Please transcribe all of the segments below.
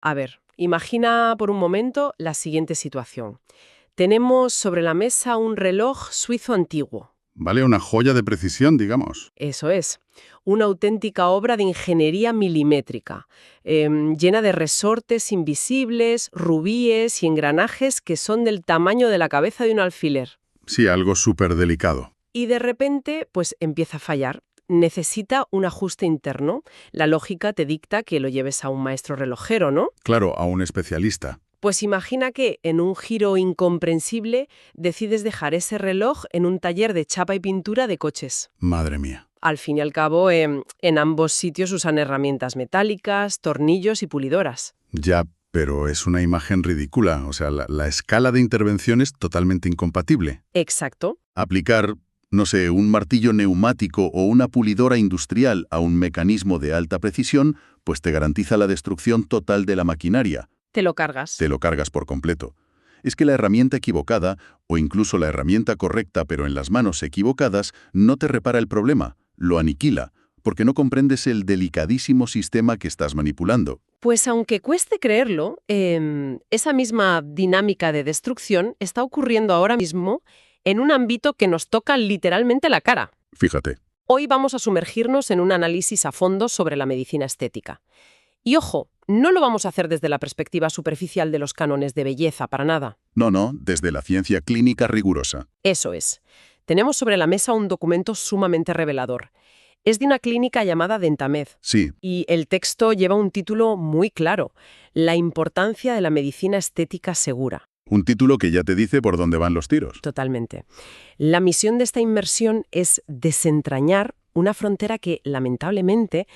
A ver, imagina por un momento la siguiente situación. Tenemos sobre la mesa un reloj suizo antiguo. Vale, una joya de precisión, digamos. Eso es, una auténtica obra de ingeniería milimétrica, llena de resortes invisibles, rubíes y engranajes que son del tamaño de la cabeza de un alfiler. Sí, algo súper delicado. Y de repente, pues empieza a fallar. Necesita un ajuste interno. La lógica te dicta que lo lleves a un maestro relojero, ¿no? Claro, a un especialista. Pues imagina que, en un giro incomprensible, decides dejar ese reloj en un taller de chapa y pintura de coches. Madre mía. Al fin y al cabo, en ambos sitios usan herramientas metálicas, tornillos y pulidoras. Ya, pero es una imagen ridícula. O sea, la escala de intervención es totalmente incompatible. Exacto. Aplicar, no sé, un martillo neumático o una pulidora industrial a un mecanismo de alta precisión, pues te garantiza la destrucción total de la maquinaria. Te lo cargas. Te lo cargas por completo. Es que la herramienta equivocada, o incluso la herramienta correcta pero en las manos equivocadas, no te repara el problema, lo aniquila, porque no comprendes el delicadísimo sistema que estás manipulando. Pues aunque cueste creerlo, esa misma dinámica de destrucción está ocurriendo ahora mismo en un ámbito que nos toca literalmente la cara. Fíjate. Hoy vamos a sumergirnos en un análisis a fondo sobre la medicina estética. Y ojo, no lo vamos a hacer desde la perspectiva superficial de los cánones de belleza, para nada. No, desde la ciencia clínica rigurosa. Eso es. Tenemos sobre la mesa un documento sumamente revelador. Es de una clínica llamada Dentamed. Sí, Y el texto lleva un título muy claro: La importancia de la medicina estética segura. un título que ya te dice por dónde van los tiros. Totalmente. La misión de esta inmersión es desentrañar una frontera que, lamentablemente,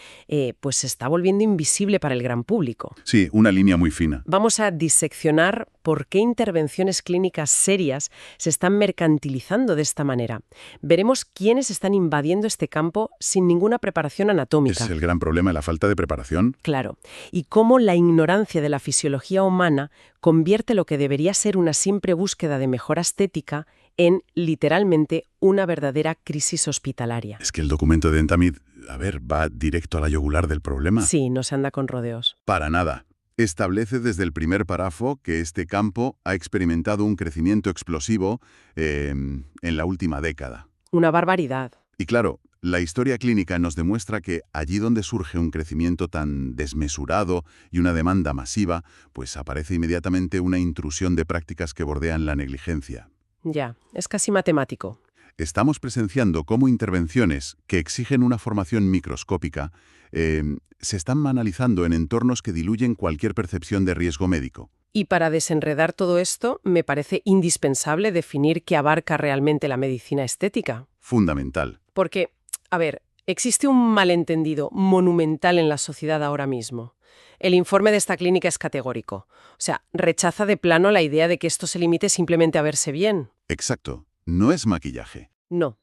pues se está volviendo invisible para el gran público. Sí, una línea muy fina. Vamos a diseccionar por qué intervenciones clínicas serias se están mercantilizando de esta manera. Veremos quiénes están invadiendo este campo sin ninguna preparación anatómica. Es el gran problema, la falta de preparación. Claro. Y cómo la ignorancia de la fisiología humana convierte lo que debería ser una simple búsqueda de mejora estética en, literalmente, una verdadera crisis hospitalaria. Es que el documento de Dentamid, va directo a la yugular del problema. Sí, no se anda con rodeos. Para nada. Establece desde el primer párrafo que este campo ha experimentado un crecimiento explosivo en la última década. Una barbaridad. Y claro, la historia clínica nos demuestra que allí donde surge un crecimiento tan desmesurado y una demanda masiva, pues aparece inmediatamente una intrusión de prácticas que bordean la negligencia. Ya, es casi matemático. Estamos presenciando cómo intervenciones que exigen una formación microscópica se están analizando en entornos que diluyen cualquier percepción de riesgo médico. Y para desenredar todo esto, me parece indispensable definir qué abarca realmente la medicina estética. Fundamental. Porque, a ver, existe un malentendido monumental en la sociedad ahora mismo. El informe de esta clínica es categórico. O sea, rechaza de plano la idea de que esto se limite simplemente a verse bien. Exacto. No es maquillaje. No.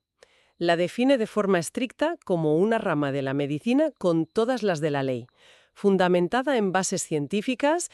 La define de forma estricta como una rama de la medicina con todas las de la ley, fundamentada en bases científicas,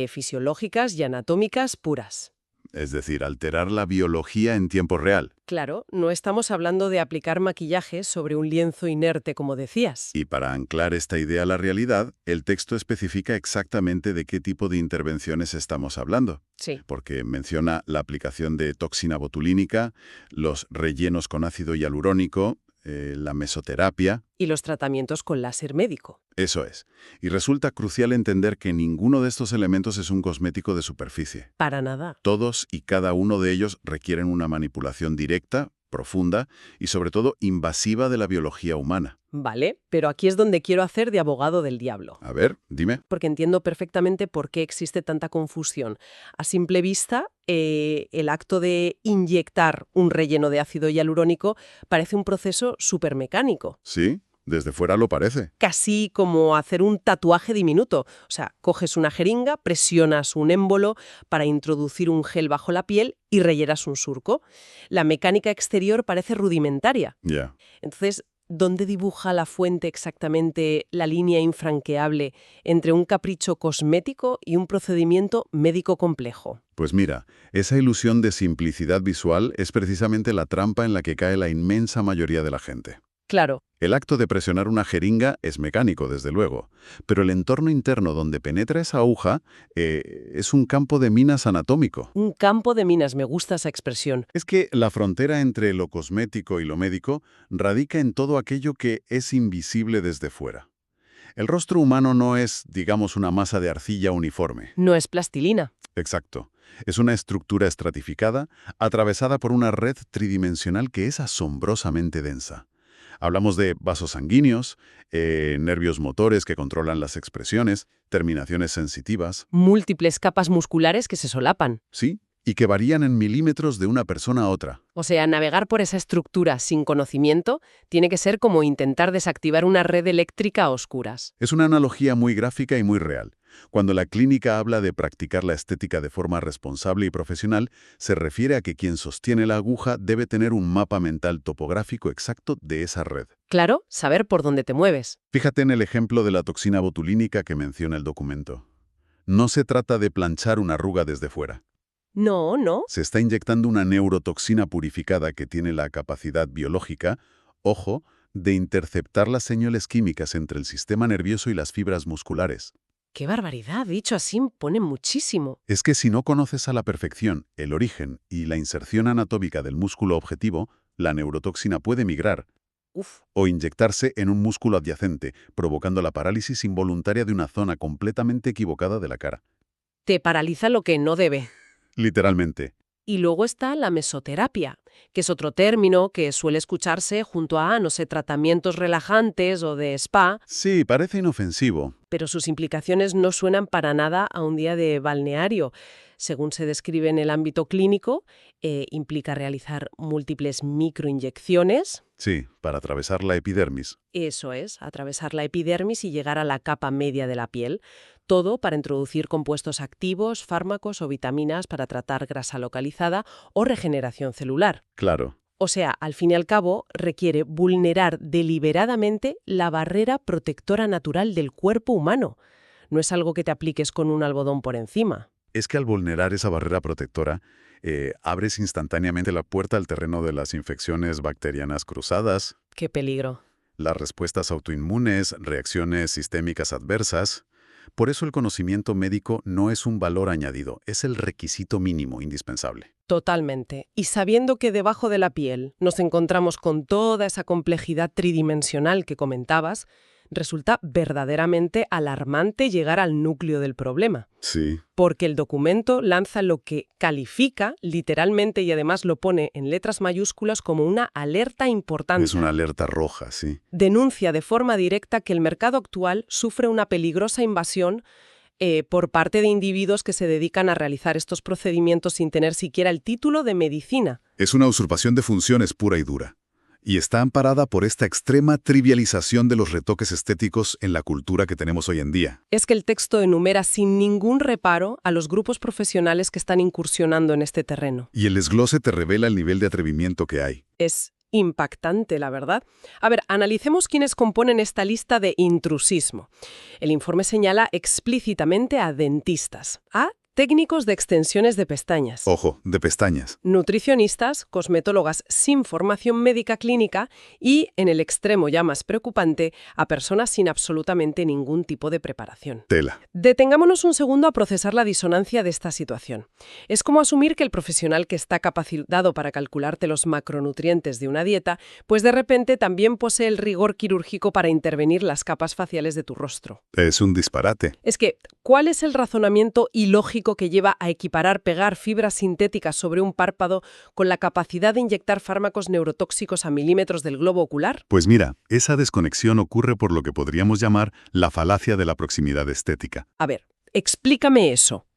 fisiológicas y anatómicas puras. Es decir, alterar la biología en tiempo real. Claro, no estamos hablando de aplicar maquillaje sobre un lienzo inerte, como decías. Y para anclar esta idea a la realidad, el texto especifica exactamente de qué tipo de intervenciones estamos hablando. Sí. Porque menciona la aplicación de toxina botulínica, los rellenos con ácido hialurónico, la mesoterapia. Y los tratamientos con láser médico. Eso es. Y resulta crucial entender que ninguno de estos elementos es un cosmético de superficie. Para nada. Todos y cada uno de ellos requieren una manipulación directa, profunda y sobre todo invasiva de la biología humana. Vale, pero aquí es donde quiero hacer de abogado del diablo. A ver, dime. Porque entiendo perfectamente por qué existe tanta confusión. A simple vista, el acto de inyectar un relleno de ácido hialurónico parece un proceso supermecánico. Sí, desde fuera lo parece. Casi como hacer un tatuaje diminuto. O sea, coges una jeringa, presionas un émbolo para introducir un gel bajo la piel y rellenas un surco. La mecánica exterior parece rudimentaria. Ya. Entonces, ¿dónde dibuja la fuente exactamente la línea infranqueable entre un capricho cosmético y un procedimiento médico complejo? Pues mira, esa ilusión de simplicidad visual es precisamente la trampa en la que cae la inmensa mayoría de la gente. Claro. El acto de presionar una jeringa es mecánico, desde luego, pero el entorno interno donde penetra esa aguja es un campo de minas anatómico. Un campo de minas, me gusta esa expresión. Es que la frontera entre lo cosmético y lo médico radica en todo aquello que es invisible desde fuera. El rostro humano no es, digamos, una masa de arcilla uniforme. No es plastilina. Exacto. Es una estructura estratificada, atravesada por una red tridimensional que es asombrosamente densa. Hablamos de vasos sanguíneos, nervios motores que controlan las expresiones, terminaciones sensitivas. Múltiples capas musculares que se solapan. Sí, y que varían en milímetros de una persona a otra. O sea, navegar por esa estructura sin conocimiento tiene que ser como intentar desactivar una red eléctrica a oscuras. Es una analogía muy gráfica y muy real. Cuando la clínica habla de practicar la estética de forma responsable y profesional, se refiere a que quien sostiene la aguja debe tener un mapa mental topográfico exacto de esa red. Claro, saber por dónde te mueves. Fíjate en el ejemplo de la toxina botulínica que menciona el documento. No se trata de planchar una arruga desde fuera. No, no. Se está inyectando una neurotoxina purificada que tiene la capacidad biológica, ojo, de interceptar las señales químicas entre el sistema nervioso y las fibras musculares. ¡Qué barbaridad! Dicho así, pone muchísimo. Es que si no conoces a la perfección el origen y la inserción anatómica del músculo objetivo, la neurotoxina puede migrar Uf. o inyectarse en un músculo adyacente, provocando la parálisis involuntaria de una zona completamente equivocada de la cara. Te paraliza lo que no debe. Literalmente. Y luego está la mesoterapia, que es otro término que suele escucharse junto a, no sé, tratamientos relajantes o de spa, Sí, parece inofensivo. pero sus implicaciones no suenan para nada a un día de balneario. Según se describe en el ámbito clínico, implica realizar múltiples microinyecciones. Sí, para atravesar la epidermis. Eso es, atravesar la epidermis y llegar a la capa media de la piel. Todo para introducir compuestos activos, fármacos o vitaminas para tratar grasa localizada o regeneración celular. Claro. O sea, al fin y al cabo, requiere vulnerar deliberadamente la barrera protectora natural del cuerpo humano. No es algo que te apliques con un algodón por encima. Es que al vulnerar esa barrera protectora, abres instantáneamente la puerta al terreno de las infecciones bacterianas cruzadas, ¡Qué peligro! las respuestas autoinmunes, reacciones sistémicas adversas. Por eso el conocimiento médico no es un valor añadido, es el requisito mínimo indispensable. Totalmente. Y sabiendo que debajo de la piel nos encontramos con toda esa complejidad tridimensional que comentabas, resulta verdaderamente alarmante llegar al núcleo del problema. Sí. Porque el documento lanza lo que califica literalmente y además lo pone en letras mayúsculas como una alerta importante. Es una alerta roja, sí. Denuncia de forma directa que el mercado actual sufre una peligrosa invasión por parte de individuos que se dedican a realizar estos procedimientos sin tener siquiera el título de medicina. Es una usurpación de funciones pura y dura. Y está amparada por esta extrema trivialización de los retoques estéticos en la cultura que tenemos hoy en día. Es que el texto enumera sin ningún reparo a los grupos profesionales que están incursionando en este terreno. Y el desglose te revela el nivel de atrevimiento que hay. Es impactante, la verdad. A ver, analicemos quiénes componen esta lista de intrusismo. El informe señala explícitamente a dentistas, a técnicos de extensiones de pestañas, Ojo, de pestañas. nutricionistas, cosmetólogas sin formación médica clínica y, en el extremo ya más preocupante, a personas sin absolutamente ningún tipo de preparación. Tela. Detengámonos un segundo a procesar la disonancia de esta situación. Es como asumir que el profesional que está capacitado para calcularte los macronutrientes de una dieta, pues de repente también posee el rigor quirúrgico para intervenir las capas faciales de tu rostro. Es un disparate. Es que, ¿cuál es el razonamiento ilógico que lleva a equiparar pegar fibras sintéticas sobre un párpado con la capacidad de inyectar fármacos neurotóxicos a milímetros del globo ocular? Pues mira, esa desconexión ocurre por lo que podríamos llamar la falacia de la proximidad estética. A ver, explícame eso.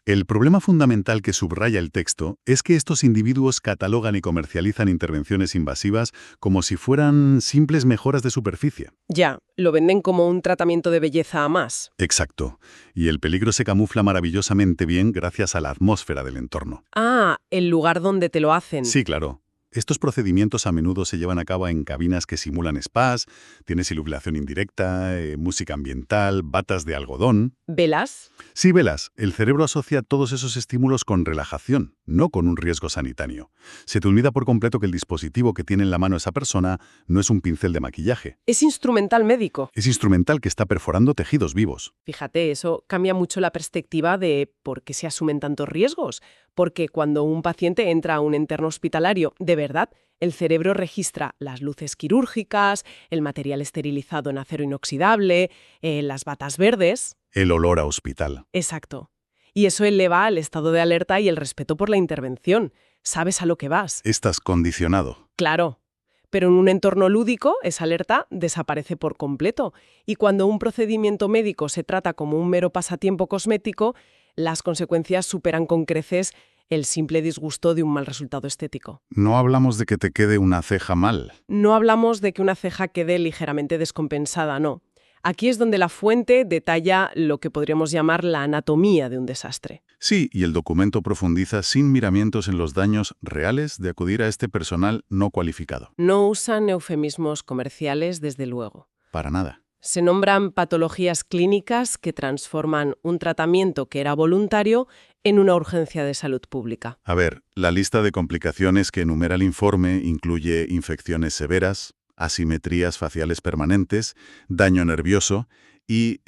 El problema fundamental que subraya el texto es que estos individuos catalogan y comercializan intervenciones invasivas como si fueran simples mejoras de superficie. Ya, lo venden como un tratamiento de belleza a más. Exacto. Y el peligro se camufla maravillosamente bien gracias a la atmósfera del entorno. Ah, el lugar donde te lo hacen. Sí, claro. Estos procedimientos a menudo se llevan a cabo en cabinas que simulan spas, tienes iluminación indirecta, música ambiental, batas de algodón. ¿Velas? Sí, velas, el cerebro asocia todos esos estímulos con relajación, no con un riesgo sanitario. Se te olvida por completo que el dispositivo que tiene en la mano esa persona no es un pincel de maquillaje. Es instrumental médico. Es instrumental que está perforando tejidos vivos. Fíjate, eso cambia mucho la perspectiva de por qué se asumen tantos riesgos. Porque cuando un paciente entra a un entorno hospitalario, de verdad, el cerebro registra las luces quirúrgicas, el material esterilizado en acero inoxidable, las batas verdes. El olor a hospital. Exacto. Y eso eleva el estado de alerta y el respeto por la intervención. Sabes a lo que vas. Estás condicionado. Claro. Pero en un entorno lúdico, esa alerta desaparece por completo. Y cuando un procedimiento médico se trata como un mero pasatiempo cosmético, las consecuencias superan con creces el simple disgusto de un mal resultado estético. No hablamos de que te quede una ceja mal. No hablamos de que una ceja quede ligeramente descompensada, no. Aquí es donde la fuente detalla lo que podríamos llamar la anatomía de un desastre. Sí, y el documento profundiza sin miramientos en los daños reales de acudir a este personal no cualificado. No usan eufemismos comerciales, desde luego. Para nada. Se nombran patologías clínicas que transforman un tratamiento que era voluntario en una urgencia de salud pública. A ver, la lista de complicaciones que enumera el informe incluye infecciones severas, asimetrías faciales permanentes, daño nervioso y,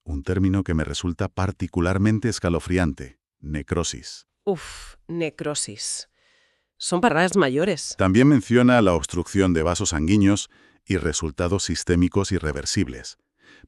un término que me resulta particularmente escalofriante, necrosis. Necrosis. Son palabras mayores. También menciona la obstrucción de vasos sanguíneos y resultados sistémicos irreversibles.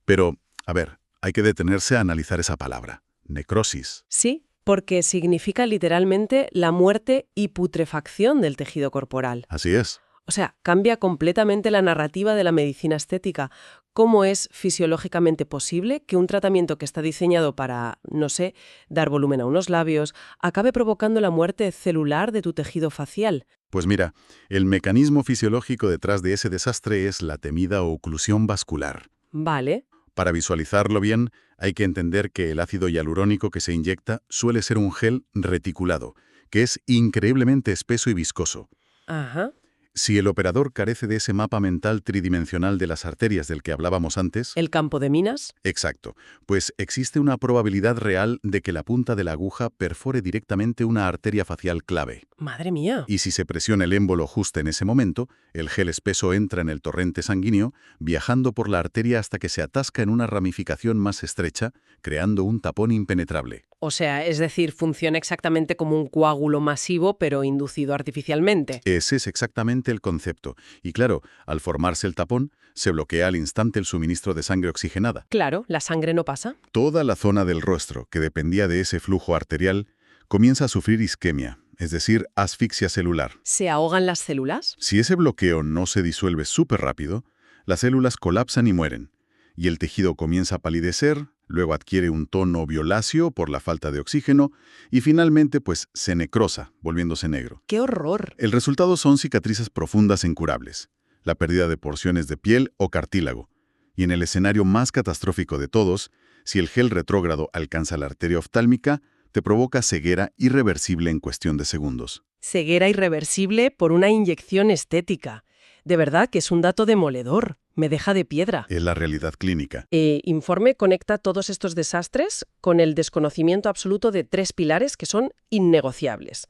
Pero, a ver, hay que detenerse a analizar esa palabra, necrosis. Sí, porque significa literalmente la muerte y putrefacción del tejido corporal. Así es. O sea, cambia completamente la narrativa de la medicina estética. ¿Cómo es fisiológicamente posible que un tratamiento que está diseñado para, no sé, dar volumen a unos labios, acabe provocando la muerte celular de tu tejido facial? Pues mira, el mecanismo fisiológico detrás de ese desastre es la temida oclusión vascular. Vale. Para visualizarlo bien, hay que entender que el ácido hialurónico que se inyecta suele ser un gel reticulado, que es increíblemente espeso y viscoso. Ajá. Si el operador carece de ese mapa mental tridimensional de las arterias del que hablábamos antes... ¿El campo de minas? Exacto. Pues existe una probabilidad real de que la punta de la aguja perfore directamente una arteria facial clave. ¡Madre mía! Y si se presiona el émbolo justo en ese momento, el gel espeso entra en el torrente sanguíneo, viajando por la arteria hasta que se atasca en una ramificación más estrecha, creando un tapón impenetrable. O sea, es decir, funciona exactamente como un coágulo masivo, pero inducido artificialmente. Ese es exactamente el concepto. Y claro, al formarse el tapón, se bloquea al instante el suministro de sangre oxigenada. Claro, la sangre no pasa. Toda la zona del rostro, que dependía de ese flujo arterial, comienza a sufrir isquemia, es decir, asfixia celular. ¿Se ahogan las células? Si ese bloqueo no se disuelve súper rápido, las células colapsan y mueren, y el tejido comienza a palidecer, luego adquiere un tono violáceo por la falta de oxígeno, y finalmente, pues, se necrosa, volviéndose negro. ¡Qué horror! El resultado son cicatrices profundas e incurables, la pérdida de porciones de piel o cartílago, y en el escenario más catastrófico de todos, si el gel retrógrado alcanza la arteria oftálmica, te provoca ceguera irreversible en cuestión de segundos. Ceguera irreversible por una inyección estética. De verdad que es un dato demoledor. Me deja de piedra. Es la realidad clínica. Informe conecta todos estos desastres con el desconocimiento absoluto de 3 pilares que son innegociables.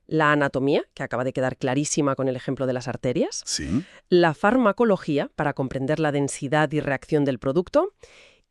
La anatomía, que acaba de quedar clarísima con el ejemplo de las arterias. ¿Sí? La farmacología, para comprender la densidad y reacción del producto.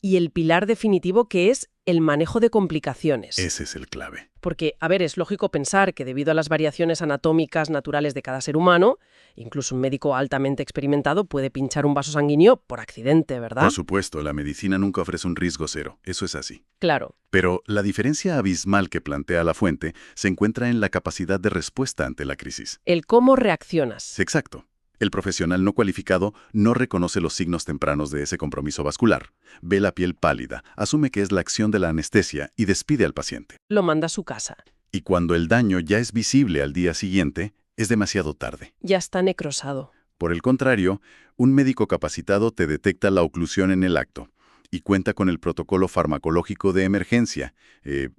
Y el pilar definitivo, que es el manejo de complicaciones. Ese es el clave. Porque, a ver, es lógico pensar que debido a las variaciones anatómicas naturales de cada ser humano, incluso un médico altamente experimentado puede pinchar un vaso sanguíneo por accidente, ¿verdad? Por supuesto, la medicina nunca ofrece un riesgo cero. Eso es así. Claro. Pero la diferencia abismal que plantea la fuente se encuentra en la capacidad de respuesta ante la crisis. El cómo reaccionas. Exacto. El profesional no cualificado no reconoce los signos tempranos de ese compromiso vascular. Ve la piel pálida, asume que es la acción de la anestesia y despide al paciente. Lo manda a su casa. Y cuando el daño ya es visible al día siguiente, es demasiado tarde. Ya está necrosado. Por el contrario, un médico capacitado te detecta la oclusión en el acto y cuenta con el protocolo farmacológico de emergencia,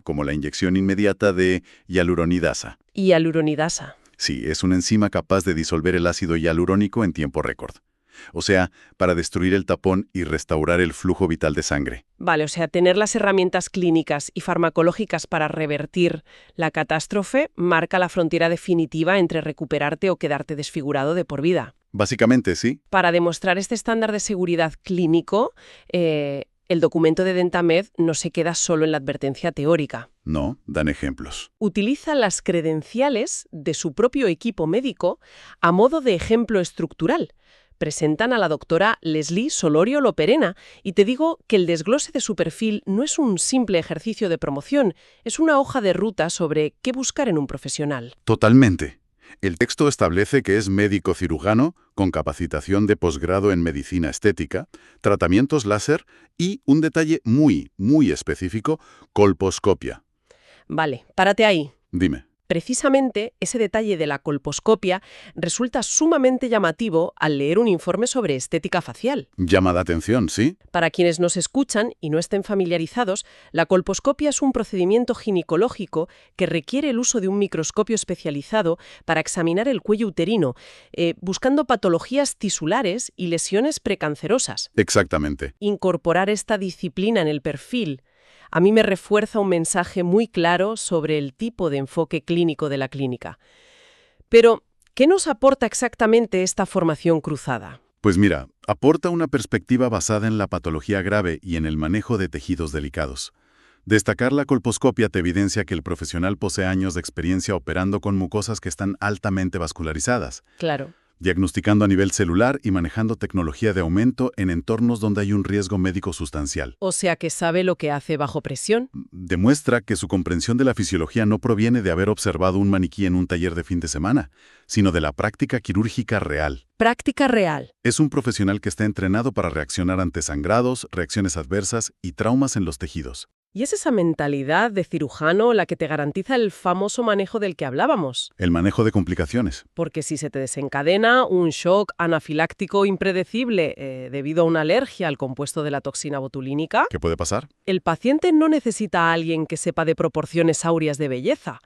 como la inyección inmediata de hialuronidasa. Hialuronidasa. Sí, es una enzima capaz de disolver el ácido hialurónico en tiempo récord. O sea, para destruir el tapón y restaurar el flujo vital de sangre. Vale, o sea, tener las herramientas clínicas y farmacológicas para revertir la catástrofe marca la frontera definitiva entre recuperarte o quedarte desfigurado de por vida. Básicamente, sí. Para demostrar este estándar de seguridad clínico, el documento de Dentamed no se queda solo en la advertencia teórica. No, dan ejemplos. Utiliza las credenciales de su propio equipo médico a modo de ejemplo estructural. Presentan a la doctora Leslie Solorio Loperena y te digo que el desglose de su perfil no es un simple ejercicio de promoción, es una hoja de ruta sobre qué buscar en un profesional. Totalmente. El texto establece que es médico cirujano con capacitación de posgrado en medicina estética, tratamientos láser y, un detalle muy, muy específico, colposcopia. Vale, párate ahí. Dime. Precisamente ese detalle de la colposcopia resulta sumamente llamativo al leer un informe sobre estética facial. Llama la atención, ¿sí? Para quienes nos escuchan y no estén familiarizados, la colposcopia es un procedimiento ginecológico que requiere el uso de un microscopio especializado para examinar el cuello uterino, buscando patologías tisulares y lesiones precancerosas. Exactamente. Incorporar esta disciplina en el perfil a mí me refuerza un mensaje muy claro sobre el tipo de enfoque clínico de la clínica. Pero, ¿qué nos aporta exactamente esta formación cruzada? Pues mira, aporta una perspectiva basada en la patología grave y en el manejo de tejidos delicados. Destacar la colposcopia te evidencia que el profesional posee años de experiencia operando con mucosas que están altamente vascularizadas, Claro. diagnosticando a nivel celular y manejando tecnología de aumento en entornos donde hay un riesgo médico sustancial. O sea que sabe lo que hace bajo presión. Demuestra que su comprensión de la fisiología no proviene de haber observado un maniquí en un taller de fin de semana, sino de la práctica quirúrgica real. Práctica real. Es un profesional que está entrenado para reaccionar ante sangrados, reacciones adversas y traumas en los tejidos. Y es esa mentalidad de cirujano la que te garantiza el famoso manejo del que hablábamos. El manejo de complicaciones. Porque si se te desencadena un shock anafiláctico impredecible debido a una alergia al compuesto de la toxina botulínica, ¿Qué puede pasar? el paciente no necesita a alguien que sepa de proporciones áureas de belleza.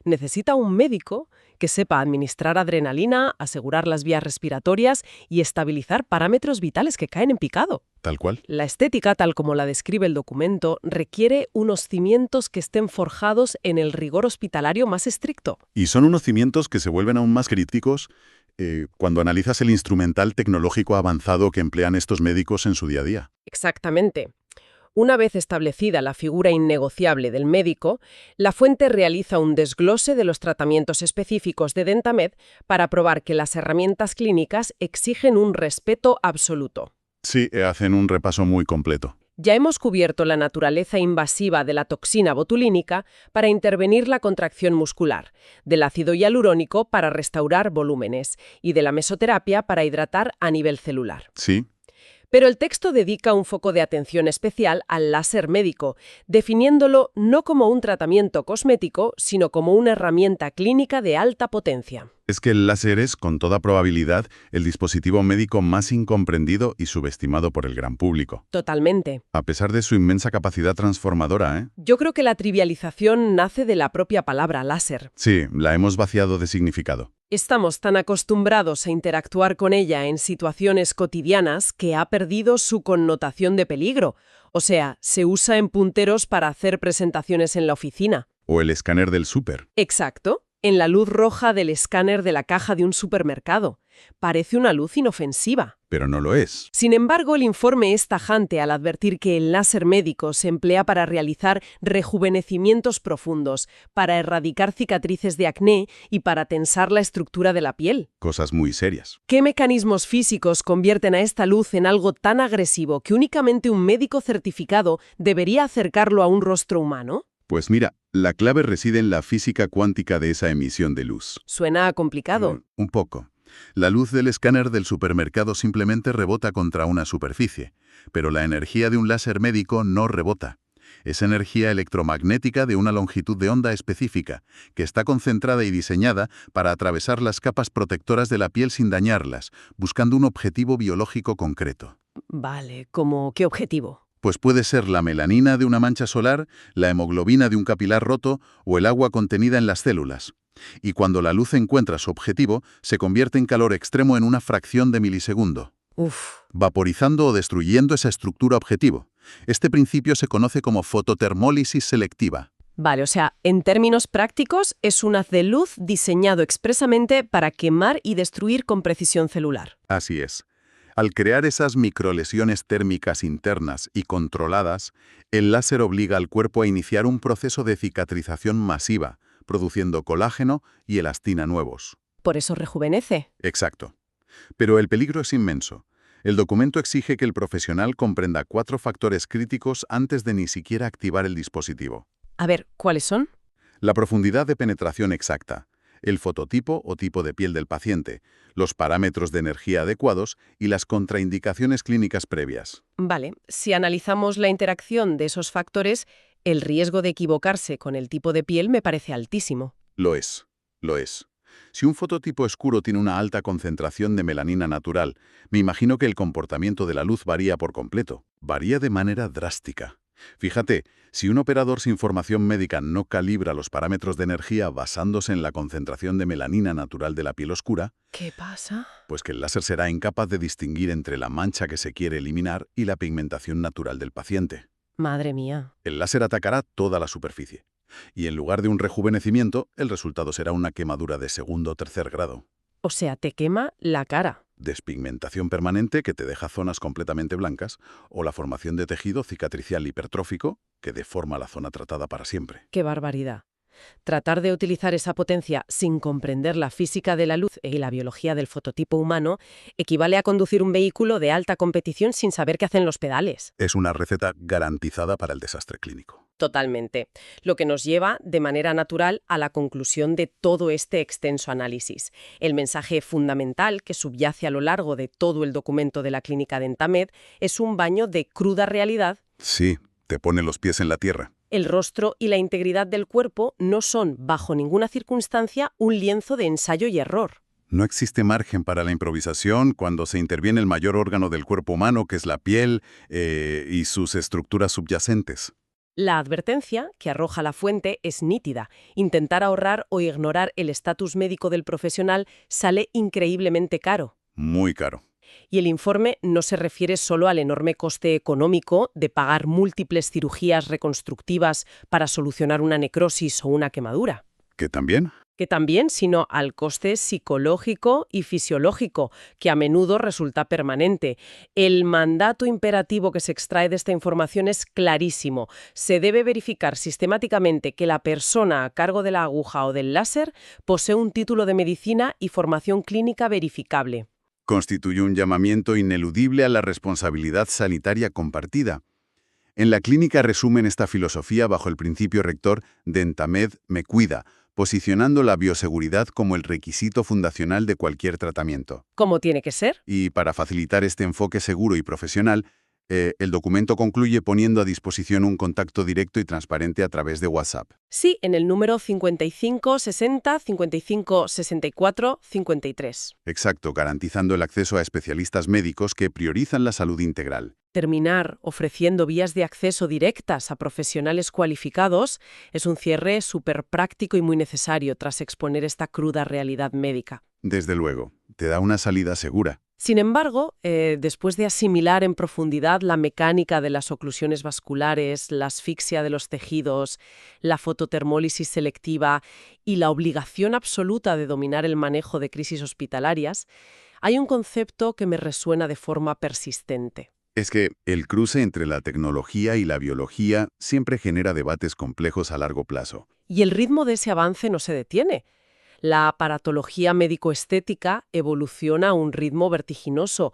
Necesita un médico que sepa administrar adrenalina, asegurar las vías respiratorias y estabilizar parámetros vitales que caen en picado. Tal cual. La estética, tal como la describe el documento, requiere unos cimientos que estén forjados en el rigor hospitalario más estricto. Y son unos cimientos que se vuelven aún más críticos cuando analizas el instrumental tecnológico avanzado que emplean estos médicos en su día a día. Exactamente. Una vez establecida la figura innegociable del médico, la fuente realiza un desglose de los tratamientos específicos de Dentamed para probar que las herramientas clínicas exigen un respeto absoluto. Sí, hacen un repaso muy completo. Ya hemos cubierto la naturaleza invasiva de la toxina botulínica para intervenir la contracción muscular, del ácido hialurónico para restaurar volúmenes y de la mesoterapia para hidratar a nivel celular. Sí. Pero el texto dedica un foco de atención especial al láser médico, definiéndolo no como un tratamiento cosmético, sino como una herramienta clínica de alta potencia. Es que el láser es, con toda probabilidad, el dispositivo médico más incomprendido y subestimado por el gran público. Totalmente. A pesar de su inmensa capacidad transformadora, ¿eh? Yo creo que la trivialización nace de la propia palabra láser. Sí, la hemos vaciado de significado. Estamos tan acostumbrados a interactuar con ella en situaciones cotidianas que ha perdido su connotación de peligro. O sea, se usa en punteros para hacer presentaciones en la oficina. O el escáner del súper. Exacto. En la luz roja del escáner de la caja de un supermercado. Parece una luz inofensiva. Pero no lo es. Sin embargo, el informe es tajante al advertir que el láser médico se emplea para realizar rejuvenecimientos profundos, para erradicar cicatrices de acné y para tensar la estructura de la piel. Cosas muy serias. ¿Qué mecanismos físicos convierten a esta luz en algo tan agresivo que únicamente un médico certificado debería acercarlo a un rostro humano? Pues mira, la clave reside en la física cuántica de esa emisión de luz. Suena complicado. Un poco. La luz del escáner del supermercado simplemente rebota contra una superficie, pero la energía de un láser médico no rebota. Es energía electromagnética de una longitud de onda específica, que está concentrada y diseñada para atravesar las capas protectoras de la piel sin dañarlas, buscando un objetivo biológico concreto. Vale, ¿cómo qué objetivo? Pues puede ser la melanina de una mancha solar, la hemoglobina de un capilar roto o el agua contenida en las células. Y cuando la luz encuentra su objetivo, se convierte en calor extremo en una fracción de milisegundo, Uf. vaporizando o destruyendo esa estructura objetivo. Este principio se conoce como fototermólisis selectiva. Vale, o sea, en términos prácticos, es un haz de luz diseñado expresamente para quemar y destruir con precisión celular. Así es. Al crear esas microlesiones térmicas internas y controladas, el láser obliga al cuerpo a iniciar un proceso de cicatrización masiva, produciendo colágeno y elastina nuevos. Por eso rejuvenece. Exacto. Pero el peligro es inmenso. El documento exige que el profesional comprenda 4 factores críticos antes de ni siquiera activar el dispositivo. A ver, ¿cuáles son? La profundidad de penetración exacta, el fototipo o tipo de piel del paciente, los parámetros de energía adecuados y las contraindicaciones clínicas previas. Vale, si analizamos la interacción de esos factores, el riesgo de equivocarse con el tipo de piel me parece altísimo. Lo es. Si un fototipo oscuro tiene una alta concentración de melanina natural, me imagino que el comportamiento de la luz varía por completo. Varía de manera drástica. Fíjate, si un operador sin formación médica no calibra los parámetros de energía basándose en la concentración de melanina natural de la piel oscura, ¿Qué pasa? pues que el láser será incapaz de distinguir entre la mancha que se quiere eliminar y la pigmentación natural del paciente. Madre mía. El láser atacará toda la superficie. Y en lugar de un rejuvenecimiento, el resultado será una quemadura de segundo o tercer grado. O sea, te quema la cara. Despigmentación permanente que te deja zonas completamente blancas, o la formación de tejido cicatricial hipertrófico que deforma la zona tratada para siempre. ¡Qué barbaridad! Tratar de utilizar esa potencia sin comprender la física de la luz y la biología del fototipo humano equivale a conducir un vehículo de alta competición sin saber qué hacen los pedales. Es una receta garantizada para el desastre clínico. Totalmente. Lo que nos lleva, de manera natural, a la conclusión de todo este extenso análisis. El mensaje fundamental que subyace a lo largo de todo el documento de la clínica Dentamed es un baño de cruda realidad. Sí, te pone los pies en la tierra. El rostro y la integridad del cuerpo no son, bajo ninguna circunstancia, un lienzo de ensayo y error. No existe margen para la improvisación cuando se interviene el mayor órgano del cuerpo humano, que es la piel y sus estructuras subyacentes. La advertencia que arroja la fuente es nítida. Intentar ahorrar o ignorar el estatus médico del profesional sale increíblemente caro. Muy caro. Y el informe no se refiere solo al enorme coste económico de pagar múltiples cirugías reconstructivas para solucionar una necrosis o una quemadura. ¿Que también? Que también, sino al coste psicológico y fisiológico, que a menudo resulta permanente. El mandato imperativo que se extrae de esta información es clarísimo. Se debe verificar sistemáticamente que la persona a cargo de la aguja o del láser posee un título de medicina y formación clínica verificable. Constituye un llamamiento ineludible a la responsabilidad sanitaria compartida. En la clínica resumen esta filosofía bajo el principio rector Dentamed me cuida, posicionando la bioseguridad como el requisito fundacional de cualquier tratamiento. ¿Cómo tiene que ser? Y para facilitar este enfoque seguro y profesional, el documento concluye poniendo a disposición un contacto directo y transparente a través de WhatsApp. Sí, en el número 55 60 55 64 53. Exacto, garantizando el acceso a especialistas médicos que priorizan la salud integral. Terminar ofreciendo vías de acceso directas a profesionales cualificados es un cierre súper práctico y muy necesario tras exponer esta cruda realidad médica. Desde luego, te da una salida segura. Sin embargo, después de asimilar en profundidad la mecánica de las oclusiones vasculares, la asfixia de los tejidos, la fototermólisis selectiva y la obligación absoluta de dominar el manejo de crisis hospitalarias, hay un concepto que me resuena de forma persistente. Es que el cruce entre la tecnología y la biología siempre genera debates complejos a largo plazo. Y el ritmo de ese avance no se detiene. La aparatología médico-estética evoluciona a un ritmo vertiginoso,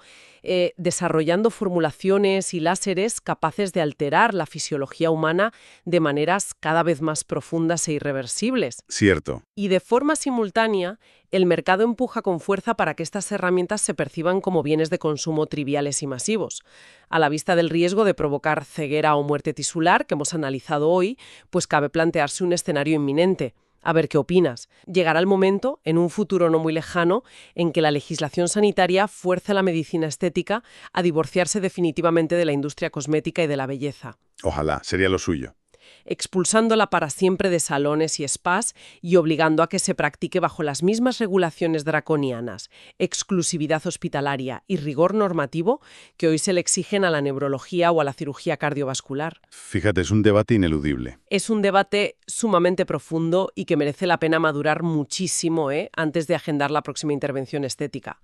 desarrollando formulaciones y láseres capaces de alterar la fisiología humana de maneras cada vez más profundas e irreversibles. Cierto. Y de forma simultánea, el mercado empuja con fuerza para que estas herramientas se perciban como bienes de consumo triviales y masivos. A la vista del riesgo de provocar ceguera o muerte tisular que hemos analizado hoy, pues cabe plantearse un escenario inminente. A ver qué opinas. Llegará el momento, en un futuro no muy lejano, en que la legislación sanitaria fuerce a la medicina estética a divorciarse definitivamente de la industria cosmética y de la belleza. Ojalá, sería lo suyo. expulsándola para siempre de salones y spas y obligando a que se practique bajo las mismas regulaciones draconianas, exclusividad hospitalaria y rigor normativo que hoy se le exigen a la neurología o a la cirugía cardiovascular. Fíjate, es un debate ineludible. Es un debate sumamente profundo y que merece la pena madurar muchísimo, antes de agendar la próxima intervención estética.